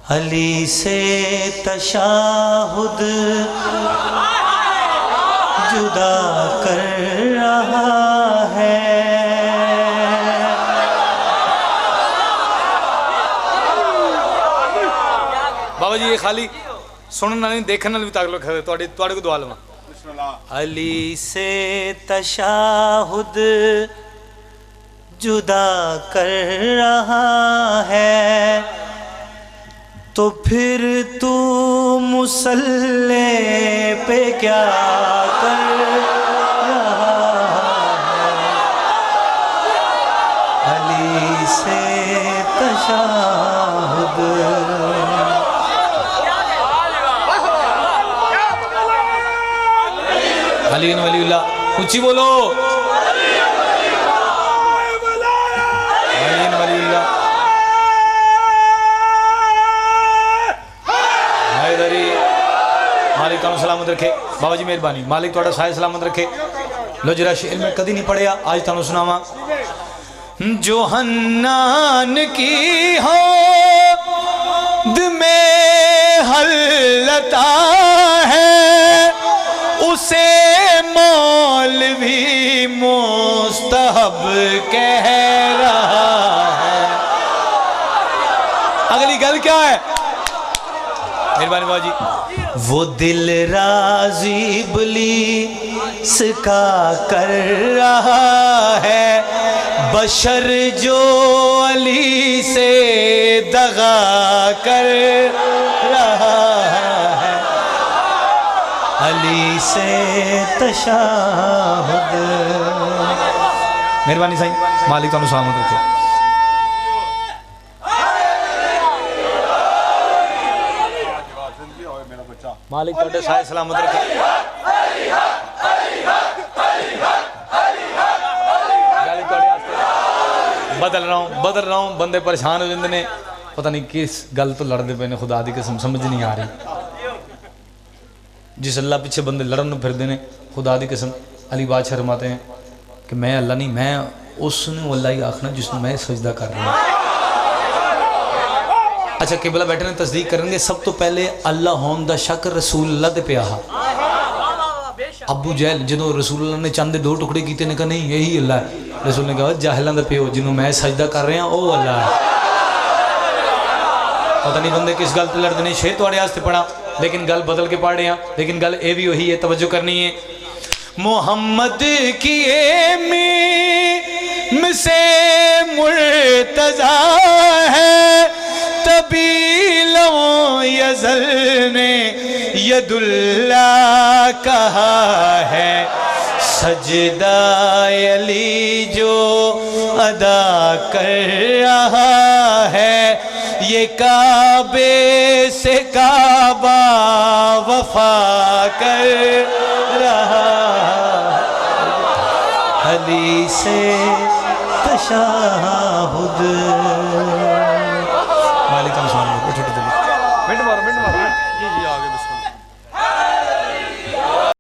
अली से तशाहुद जुदा कर रहा है। बाबा जी ये खाली सुनना नहीं देखने भी ताकत है थोड़े को दुआ लवा। अली से तशाहुद जुदा कर रहा है, तो फिर तू मुसल्ले पे क्या कर रहा है। अली से तशाहुद। अली बिन वलीउल्लाह ऊंची बोलो। अली बिन वलीउल्लाह हैदरी मालिक का सलामत रखे। बाबा जी मेहरबानी मालिक थोड़ा साय सलामत रखे। लो जरा शेर में कदी नहीं पढ़िया आज तुम सुनावा। जो हन्नान की होद में हल्लता है, उसे मौलवी मुस्तहब कह रहा है। अगली गल क्या है? मेहरबानी बाबा जी। वो दिल राज़ी इब्लीस का कर रहा है, बशर जो अली से दगा कर रहा है। अली से तशाहुद। मेहरबानी साईं मालिक तुहानू सलामत रखे। मालिक तुहाडे साए सलामत रखे। बदल रहा हूँ बंदे परेशान हो जाते हैं, पता नहीं किस गल तो लड़ते पे ने। खुदा दी कसम समझ नहीं आ रही। जिस अल्लाह पीछे बंदे लड़न फिरते हैं, खुदा दी कसम अली बादशाह फरमाते हैं कि मैं अल्लाह नहीं, मैं उसने अल्लाह ही आखना जिसने मैं सजदा कर रहा हूँ। अच्छा किबला बैठे ने तस्दीक करेंगे। सब तो पहले अल्लाह होने का शक रसूल अल्लाह ते पिया। अबू जहल जो रसूल अल्लाह ने चंद दो टुकड़े किए ने कहा नहीं यही अल्लाह है। रसूल ने कहा जाहिलां दा प्यो जिन्हों मैं सजदा कर रहा वो अल्लाह है। पता नहीं बंदे किस गल लड़ते हैं। शेर थोड़े वास्ते पढ़ा लेकिन गल बदल के पढ़ रहे हैं, लेकिन गल ये भी वही है, तवज्जो करनी है। मोहम्मद की मीम से मुर्तज़ा है, तभी लो यज़ल ने यदुल्ला कहा है। सजदा अली जो अदा कर रहा है, ये काबे से काबा वफा कर रहा। अली से तशाहुद।